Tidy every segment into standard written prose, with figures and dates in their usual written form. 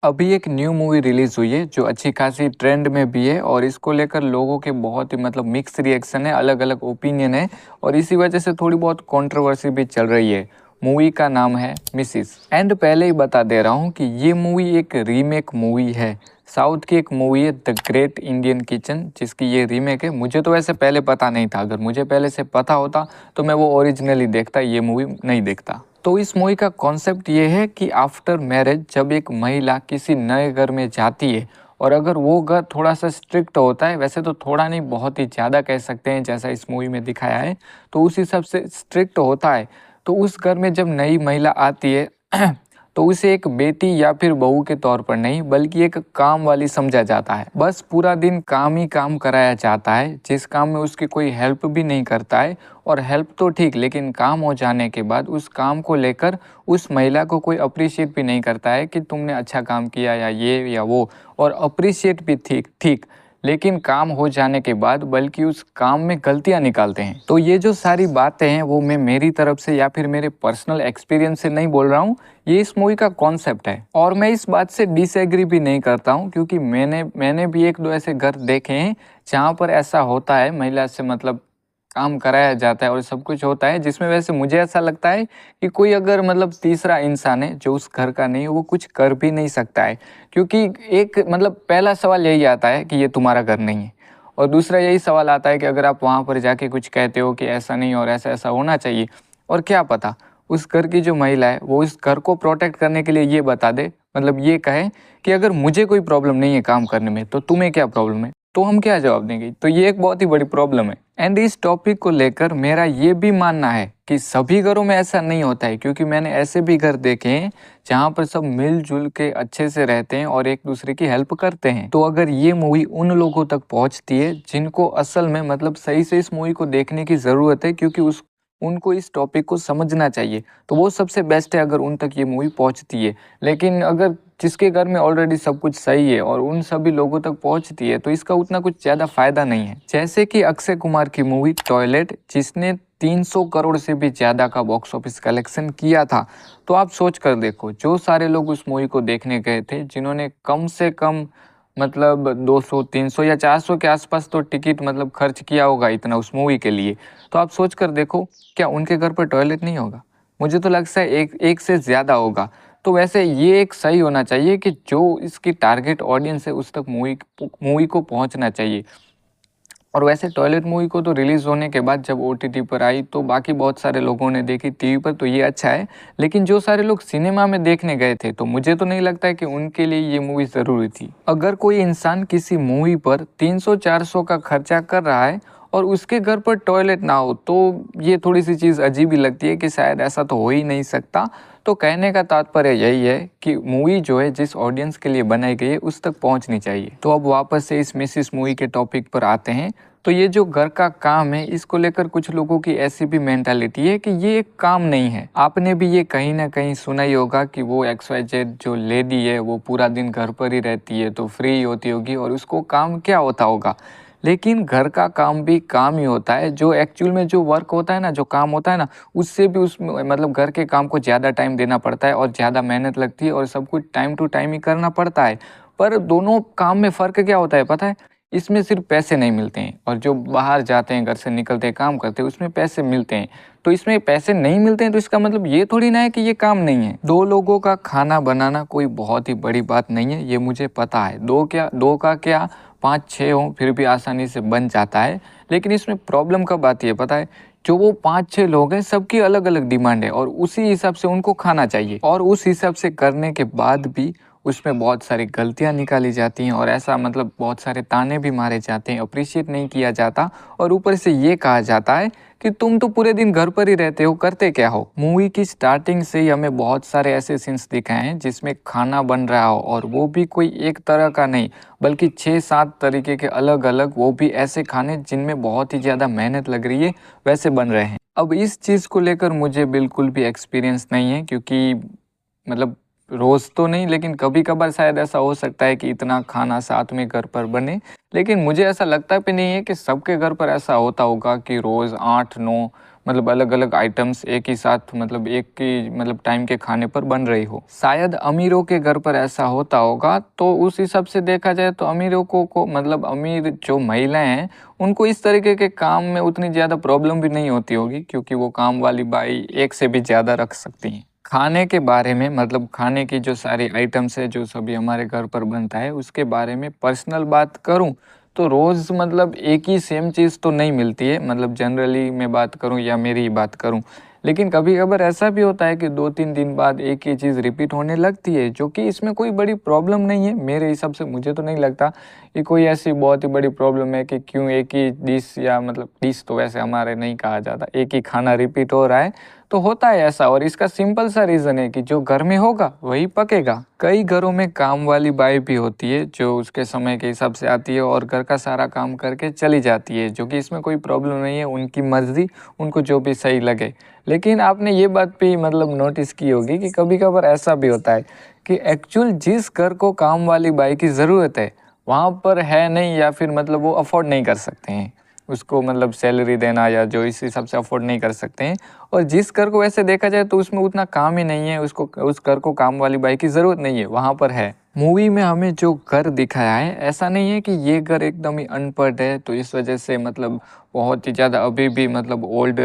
अभी एक new movie release हुई है जो अच्छी खासी ट्रेंड में भी है और इसको लेकर लोगों के बहुत ही मिक्स रिएक्शन है, अलग अलग ओपिनियन है और इसी वजह से थोड़ी बहुत कंट्रोवर्सी भी चल रही है। मूवी का नाम है मिसिस। एंड पहले ही बता दे रहा हूँ कि ये मूवी एक रीमेक मूवी है। साउथ की एक मूवी है द ग्रेट इंडियन किचन, जिसकी ये रीमेक है। मुझे तो वैसे पहले पता नहीं था, अगर मुझे पहले से पता होता तो मैं वो ओरिजिनली देखता, ये मूवी नहीं देखता। तो इस मूवी का कॉन्सेप्ट ये है कि आफ्टर मैरिज जब एक महिला किसी नए घर में जाती है और अगर वो घर थोड़ा सा स्ट्रिक्ट होता है, वैसे तो थोड़ा नहीं बहुत ही ज़्यादा कह सकते हैं जैसा इस मूवी में दिखाया है, तो उस हिसाब से स्ट्रिक्ट होता है। तो उस घर में जब नई महिला आती है तो उसे एक बेटी या फिर बहू के तौर पर नहीं बल्कि एक काम वाली समझा जाता है। बस पूरा दिन काम ही काम कराया जाता है, जिस काम में उसकी कोई हेल्प भी नहीं करता है। और हेल्प तो ठीक, लेकिन काम हो जाने के बाद उस काम को लेकर उस महिला को कोई अप्रिशिएट भी नहीं करता है कि तुमने अच्छा काम किया या ये या वो। और अप्रिशिएट भी ठीक ठीक, लेकिन काम हो जाने के बाद बल्कि उस काम में गलतियां निकालते हैं। तो ये जो सारी बातें हैं वो मैं मेरी तरफ से या फिर मेरे पर्सनल एक्सपीरियंस से नहीं बोल रहा हूँ, ये इस मूवी का कॉन्सेप्ट है। और मैं इस बात से डिसएग्री भी नहीं करता हूँ, क्योंकि मैंने भी एक दो ऐसे घर देखे हैं जहाँ पर ऐसा होता है, महिला से काम कराया जाता है और सब कुछ होता है, जिसमें वैसे मुझे ऐसा लगता है कि कोई अगर तीसरा इंसान है जो उस घर का नहीं है, वो कुछ कर भी नहीं सकता है। क्योंकि एक पहला सवाल यही आता है कि ये तुम्हारा घर नहीं है, और दूसरा यही सवाल आता है कि अगर आप वहाँ पर जाके कुछ कहते हो कि ऐसा नहीं और ऐसा ऐसा होना चाहिए, और क्या पता उस घर की जो महिला है वो इस घर को प्रोटेक्ट करने के लिए ये बता दे, ये कहे कि अगर मुझे कोई प्रॉब्लम नहीं है काम करने में तो तुम्हें क्या प्रॉब्लम है, तो हम क्या जवाब देंगे। तो ये एक बहुत ही बड़ी प्रॉब्लम है। एंड इस टॉपिक को लेकर मेरा ये भी मानना है कि सभी घरों में ऐसा नहीं होता है, क्योंकि मैंने ऐसे भी घर देखे हैं जहाँ पर सब मिलजुल के अच्छे से रहते हैं और एक दूसरे की हेल्प करते हैं। तो अगर ये मूवी उन लोगों तक पहुँचती है जिनको असल में सही से इस मूवी को देखने की ज़रूरत है, क्योंकि उनको इस टॉपिक को समझना चाहिए, तो वो सबसे बेस्ट है अगर उन तक ये मूवी पहुँचती है। लेकिन अगर जिसके घर में ऑलरेडी सब कुछ सही है और उन सभी लोगों तक पहुंचती है तो इसका उतना कुछ ज़्यादा फायदा नहीं है। जैसे कि अक्षय कुमार की मूवी टॉयलेट, जिसने 300 करोड़ से भी ज़्यादा का बॉक्स ऑफिस कलेक्शन किया था। तो आप सोच कर देखो, जो सारे लोग उस मूवी को देखने गए थे, जिन्होंने कम से कम 200 300 या 400 के आसपास तो टिकट खर्च किया होगा इतना उस मूवी के लिए। तो आप सोच कर देखो, क्या उनके घर पर टॉयलेट नहीं होगा? मुझे तो लगता है एक से ज़्यादा होगा। तो वैसे ये एक सही होना चाहिए कि जो इसकी टारगेट ऑडियंस है उस तक मूवी को पहुंचना चाहिए। और वैसे टॉयलेट मूवी को तो रिलीज़ होने के बाद जब ओटीटी पर आई तो बाकी बहुत सारे लोगों ने देखी टीवी पर, तो ये अच्छा है। लेकिन जो सारे लोग सिनेमा में देखने गए थे, तो मुझे तो नहीं लगता है कि उनके लिए ये मूवी ज़रूरी थी। अगर कोई इंसान किसी मूवी पर 300-400 का खर्चा कर रहा है और उसके घर पर टॉयलेट ना हो, तो ये थोड़ी सी चीज़ अजीब ही लगती है कि शायद ऐसा तो हो ही नहीं सकता। तो कहने का तात्पर्य यही है कि मूवी जो है जिस ऑडियंस के लिए बनाई गई है उस तक पहुंचनी चाहिए। तो अब वापस से इस मिसिस मूवी के टॉपिक पर आते हैं। तो ये जो घर का काम है, इसको लेकर कुछ लोगों की ऐसी भी मेंटालिटी है कि ये एक काम नहीं है। आपने भी ये कहीं ना कहीं सुना ही होगा कि वो XYZ जो लेडी है वो पूरा दिन घर पर ही रहती है, तो फ्री होती होगी और उसको काम क्या होता होगा। लेकिन घर का काम भी काम ही होता है। जो एक्चुअल में जो वर्क होता है ना, जो काम होता है ना, उससे भी उस घर के काम को ज़्यादा टाइम देना पड़ता है और ज़्यादा मेहनत लगती है और सब कुछ टाइम टू टाइम ही करना पड़ता है। पर दोनों काम में फ़र्क क्या होता है पता है? इसमें सिर्फ पैसे नहीं मिलते हैं, और जो बाहर जाते हैं घर से निकलते हैं काम करते हैं उसमें पैसे मिलते हैं। तो इसमें पैसे नहीं मिलते हैं तो इसका ये थोड़ी ना है कि ये काम नहीं है। दो लोगों का खाना बनाना कोई बहुत ही बड़ी बात नहीं है, ये मुझे पता है। दो का क्या, 5-6 हों फिर भी आसानी से बन जाता है। लेकिन इसमें प्रॉब्लम कब आती है पता है? जो वो 5-6 लोग हैं सबकी अलग अलग डिमांड है और उसी हिसाब से उनको खाना चाहिए, और उस हिसाब से करने के बाद भी उसमें बहुत सारी गलतियां निकाली जाती हैं और ऐसा बहुत सारे ताने भी मारे जाते हैं, अप्रिशिएट नहीं किया जाता। और ऊपर से ये कहा जाता है कि तुम तो पूरे दिन घर पर ही रहते हो, करते क्या हो। मूवी की स्टार्टिंग से ही हमें बहुत सारे ऐसे सीन्स दिखाए हैं जिसमें खाना बन रहा हो, और वो भी कोई एक तरह का नहीं बल्कि 6-7 तरीके के अलग अलग, वो भी ऐसे खाने जिनमें बहुत ही ज़्यादा मेहनत लग रही है, वैसे बन रहे हैं। अब इस चीज़ को लेकर मुझे बिल्कुल भी एक्सपीरियंस नहीं है, क्योंकि रोज़ तो नहीं, लेकिन कभी कभार शायद ऐसा हो सकता है कि इतना खाना साथ में घर पर बने। लेकिन मुझे ऐसा लगता भी नहीं है कि सबके घर पर ऐसा होता होगा कि रोज़ 8-9 मतलब अलग-अलग आइटम्स एक ही साथ मतलब एक ही मतलब टाइम के खाने पर बन रही हो। शायद अमीरों के घर पर ऐसा होता होगा, तो उस हिसाब से देखा जाए तो अमीरों को मतलब अमीर जो महिलाएँ हैं, उनको इस तरीके के काम में उतनी ज़्यादा प्रॉब्लम भी नहीं होती होगी, क्योंकि वो काम वाली बाई एक से भी ज़्यादा रख सकती हैं। खाने के बारे में मतलब खाने की जो सारी आइटम्स है, जो सभी हमारे घर पर बनता है, उसके बारे में पर्सनल बात करूँ, तो रोज़ मतलब एक ही सेम चीज़ तो नहीं मिलती है, मतलब जनरली मैं बात करूँ या मेरी ही बात करूँ। लेकिन कभी-कभार ऐसा भी होता है कि 2-3 दिन बाद एक ही चीज़ रिपीट होने लगती है, जो कि इसमें कोई बड़ी प्रॉब्लम नहीं है। मेरे हिसाब से मुझे तो नहीं लगता कि कोई ऐसी बहुत ही बड़ी प्रॉब्लम है कि क्यों एक ही डिश या मतलब डिश तो वैसे हमारे नहीं कहा जाता, एक ही खाना रिपीट हो रहा है, तो होता है ऐसा और इसका सिंपल सा रीज़न है कि जो घर में होगा वही पकेगा। कई घरों में काम वाली बाई भी होती है, जो उसके समय के हिसाब से आती है और घर का सारा काम करके चली जाती है, जो कि इसमें कोई प्रॉब्लम नहीं है, उनकी मर्ज़ी, उनको जो भी सही लगे। लेकिन आपने ये बात भी मतलब नोटिस की होगी कि कभी-कभार ऐसा भी होता है कि एक्चुअल जिस घर को काम वाली बाई की ज़रूरत है, वहाँ पर है नहीं या फिर मतलब वो अफ़ोर्ड नहीं कर सकते हैं। उसको मतलब सैलरी देना या जो इस हिसाब से अफ़ोर्ड नहीं कर सकते हैं, और जिस घर को वैसे देखा जाए तो उसमें उतना काम ही नहीं है, उसको उस घर को काम वाली बाई की ज़रूरत नहीं है, वहाँ पर है। मूवी में हमें जो घर दिखाया है, ऐसा नहीं है कि ये घर एकदम ही अनपढ़ है, तो इस वजह से मतलब बहुत ही ज़्यादा अभी भी मतलब ओल्ड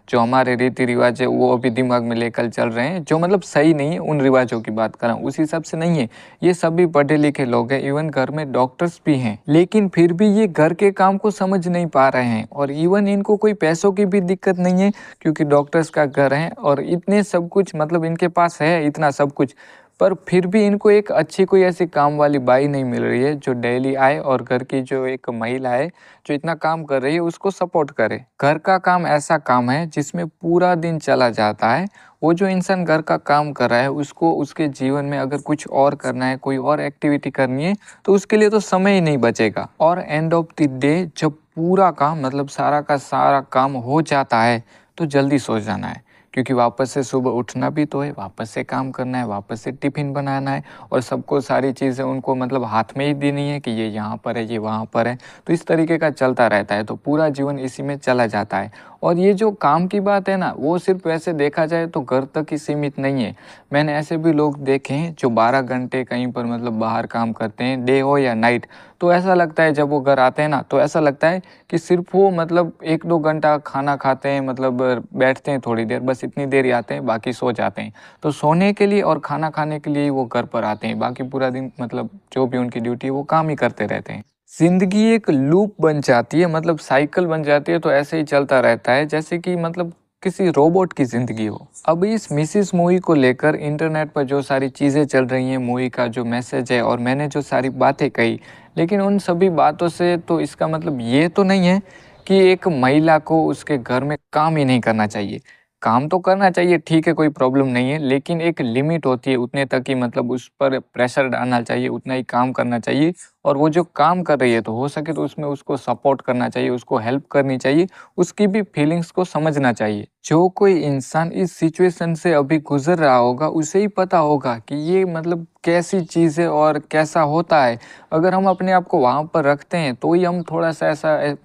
जो हमारे रीति-रिवाज है वो अभी दिमाग में लेकर चल रहे हैं, जो मतलब सही नहीं है, उन रिवाजों की बात कर रहा हूँ, उस हिसाब से नहीं है। ये सभी पढ़े-लिखे लोग हैं, इवन घर में डॉक्टर्स भी हैं, लेकिन फिर भी ये घर के काम को समझ नहीं पा रहे हैं, और इवन इनको कोई पैसों की भी दिक्कत नहीं है, क्योंकि डॉक्टर्स का घर है और इतने सब कुछ मतलब इनके पास है इतना सब कुछ, पर फिर भी इनको एक अच्छी कोई ऐसी काम वाली बाई नहीं मिल रही है, जो डेली आए और घर की जो एक महिला है, जो इतना काम कर रही है, उसको सपोर्ट करे। घर का काम ऐसा काम है जिसमें पूरा दिन चला जाता है। वो जो इंसान घर का काम कर रहा है, उसको उसके जीवन में अगर कुछ और करना है, कोई और एक्टिविटी करनी है, तो उसके लिए तो समय ही नहीं बचेगा। और एंड ऑफ द डे जब पूरा काम मतलब सारा का सारा काम हो जाता है, तो जल्दी सो जाना है, क्योंकि वापस से सुबह उठना भी तो है, वापस से काम करना है, वापस से टिफ़िन बनाना है, और सबको सारी चीज़ें उनको मतलब हाथ में ही देनी है कि ये यहाँ पर है, ये वहाँ पर है। तो इस तरीके का चलता रहता है, तो पूरा जीवन इसी में चला जाता है। और ये जो काम की बात है ना, वो सिर्फ़ वैसे देखा जाए तो घर तक ही सीमित नहीं है। मैंने ऐसे भी लोग देखे हैं जो 12 घंटे कहीं पर मतलब बाहर काम करते हैं, डे हो या नाइट। तो ऐसा लगता है जब वो घर आते हैं ना, तो ऐसा लगता है कि सिर्फ़ वो मतलब 1-2 घंटा खाना खाते हैं, मतलब बैठते हैं थोड़ी देर, बस इतनी देर ही आते हैं, बाकी सो जाते हैं। तो सोने के लिए और खाना खाने के लिए ही वो घर पर आते हैं, बाकी पूरा दिन मतलब जो भी उनकी ड्यूटी है वो काम ही करते रहते हैं। ज़िंदगी एक लूप बन जाती है, मतलब साइकिल बन जाती है, तो ऐसे ही चलता रहता है जैसे कि मतलब किसी रोबोट की ज़िंदगी हो। अब इस मिसेस मूवी को लेकर इंटरनेट पर जो सारी चीज़ें चल रही हैं, मूवी का जो मैसेज है और मैंने जो सारी बातें कही, लेकिन उन सभी बातों से तो इसका मतलब ये तो नहीं है कि एक महिला को उसके घर में काम ही नहीं करना चाहिए। काम तो करना चाहिए, ठीक है, कोई प्रॉब्लम नहीं है, लेकिन एक लिमिट होती है, उतने तक ही मतलब उस पर प्रेशर डालना चाहिए, उतना ही काम करना चाहिए, और वो जो काम कर रही है तो हो सके तो उसमें उसको सपोर्ट करना चाहिए, उसको हेल्प करनी चाहिए, उसकी भी फीलिंग्स को समझना चाहिए। जो कोई इंसान इस सिचुएशन से अभी गुज़र रहा होगा, उसे ही पता होगा कि ये मतलब कैसी चीज़ है और कैसा होता है। अगर हम अपने आप को वहाँ पर रखते हैं, तो ही हम थोड़ा-सा ऐसा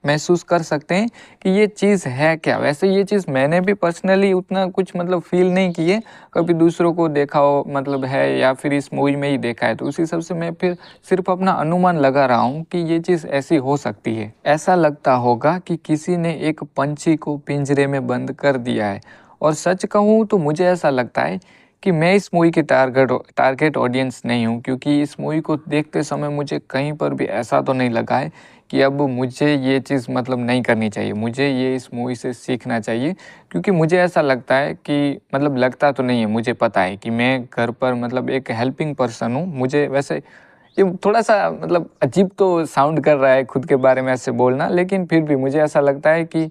महसूस कर सकते हैं कि ये चीज़ है क्या। वैसे ये चीज़ मैंने भी पर्सनली उतना कुछ मतलब फ़ील नहीं की है, कभी दूसरों को देखा हो मतलब है या फिर इस मूवी में ही देखा है, तो उस हिसाब से मैं फिर सिर्फ़ अपना अनुमान लगा रहा हूँ कि ये चीज़ ऐसी हो सकती है। ऐसा लगता होगा कि किसी ने एक पंछी को पिंजरे में बंद कर दिया है, और सच कहूँ तो मुझे ऐसा लगता है कि मैं इस मूवी के टारगेट ऑडियंस नहीं हूँ, क्योंकि इस मूवी को देखते समय मुझे कहीं पर भी ऐसा तो नहीं लगा है कि अब मुझे ये चीज़ मतलब नहीं करनी चाहिए, मुझे ये इस मूवी से सीखना चाहिए। क्योंकि मुझे ऐसा लगता है कि मतलब लगता तो नहीं है, मुझे पता है कि मैं घर पर मतलब एक हेल्पिंग पर्सन हूँ। मुझे वैसे ये थोड़ा-सा मतलब अजीब तो साउंड कर रहा है खुद के बारे में ऐसे बोलना, लेकिन फिर भी मुझे ऐसा लगता है कि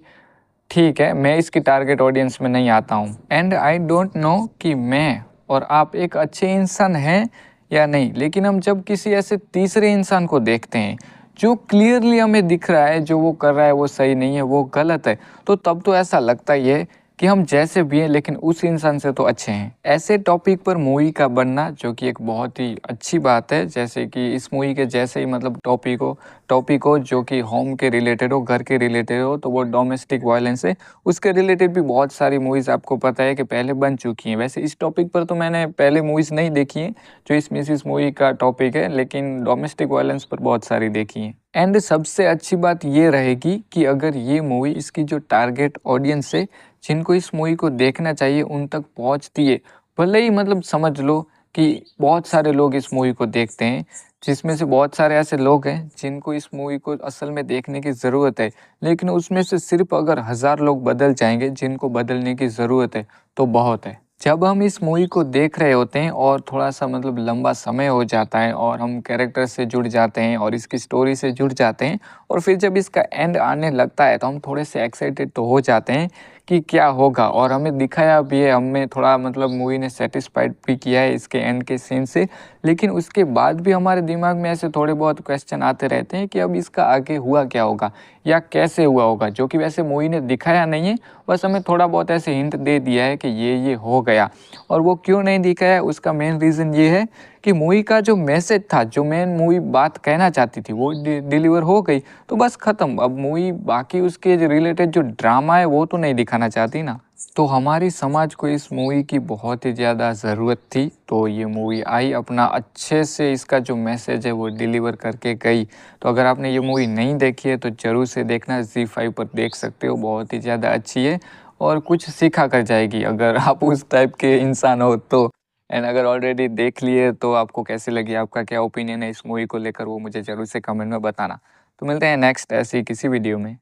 ठीक है, मैं इसकी टारगेट ऑडियंस में नहीं आता हूँ, एंड आई डोंट नो कि मैं और आप एक अच्छे इंसान हैं या नहीं। लेकिन हम जब किसी ऐसे तीसरे इंसान को देखते हैं, जो क्लियरली हमें दिख रहा है, जो वो कर रहा है वो सही नहीं है, वो गलत है, तो तब तो ऐसा लगता ही है कि हम जैसे भी हैं लेकिन उस इंसान से तो अच्छे हैं। ऐसे टॉपिक पर मूवी का बनना जो कि एक बहुत ही अच्छी बात है, जैसे कि इस मूवी के जैसे ही मतलब टॉपिक हो जो कि होम के रिलेटेड हो, घर के रिलेटेड हो, तो वो डोमेस्टिक वायलेंस है। उसके रिलेटेड भी बहुत सारी मूवीज़ आपको पता है कि पहले बन चुकी हैं। वैसे इस टॉपिक पर तो मैंने पहले मूवीज़ नहीं देखी हैं जो इस मूवी का टॉपिक है, लेकिन डोमेस्टिक वायलेंस पर बहुत सारी देखी हैं। एंड सबसे अच्छी बात ये रहेगी कि अगर ये मूवी इसकी जो टारगेट ऑडियंस है, जिनको इस मूवी को देखना चाहिए, उन तक पहुँचती है। भले ही मतलब समझ लो कि बहुत सारे लोग इस मूवी को देखते हैं, जिसमें से बहुत सारे ऐसे लोग हैं जिनको इस मूवी को असल में देखने की ज़रूरत है, लेकिन उसमें से सिर्फ़ अगर 1000 लोग बदल जाएँगे जिनको बदलने की ज़रूरत है, तो बहुत है। जब हम इस मूवी को देख रहे होते हैं और थोड़ा-सा मतलब लंबा समय हो जाता है और हम कैरेक्टर से जुड़ जाते हैं और इसकी स्टोरी से जुड़ जाते हैं, और फिर जब इसका एंड आने लगता है तो हम थोड़े से एक्साइटेड तो हो जाते हैं कि क्या होगा, और हमें दिखाया भी है, हमें थोड़ा मतलब मूवी ने सैटिस्फाइड भी किया है इसके एंड के सीन से। लेकिन उसके बाद भी हमारे दिमाग में ऐसे थोड़े बहुत क्वेश्चन आते रहते हैं कि अब इसका आगे हुआ क्या होगा या कैसे हुआ होगा, जो कि वैसे मूवी ने दिखाया नहीं है, बस हमें थोड़ा बहुत ऐसे हिंट दे दिया है कि ये हो गया। और वो क्यों नहीं दिखाया, उसका मेन रीज़न ये है कि मूवी का जो मैसेज था, जो मेन मूवी बात कहना चाहती थी, वो डिलीवर हो गई, तो बस ख़त्म। अब मूवी बाकी उसके जो रिलेटेड जो ड्रामा है वो तो नहीं दिखाना चाहती ना। तो हमारी समाज को इस मूवी की बहुत ही ज़्यादा ज़रूरत थी, तो ये मूवी आई, अपना अच्छे से इसका जो मैसेज है वो डिलीवर करके गई। तो अगर आपने ये मूवी नहीं देखी है तो ज़रूर से देखना, ज़ी5 पर देख सकते हो, बहुत ही ज़्यादा अच्छी है और कुछ सिखा कर जाएगी अगर आप उस टाइप के इंसान हो तो। एंड अगर ऑलरेडी देख लिए तो आपको कैसी लगी, आपका क्या ओपिनियन है इस मूवी को लेकर, वो मुझे ज़रूर से कमेंट में बताना। तो मिलते हैं नेक्स्ट ऐसी किसी वीडियो में।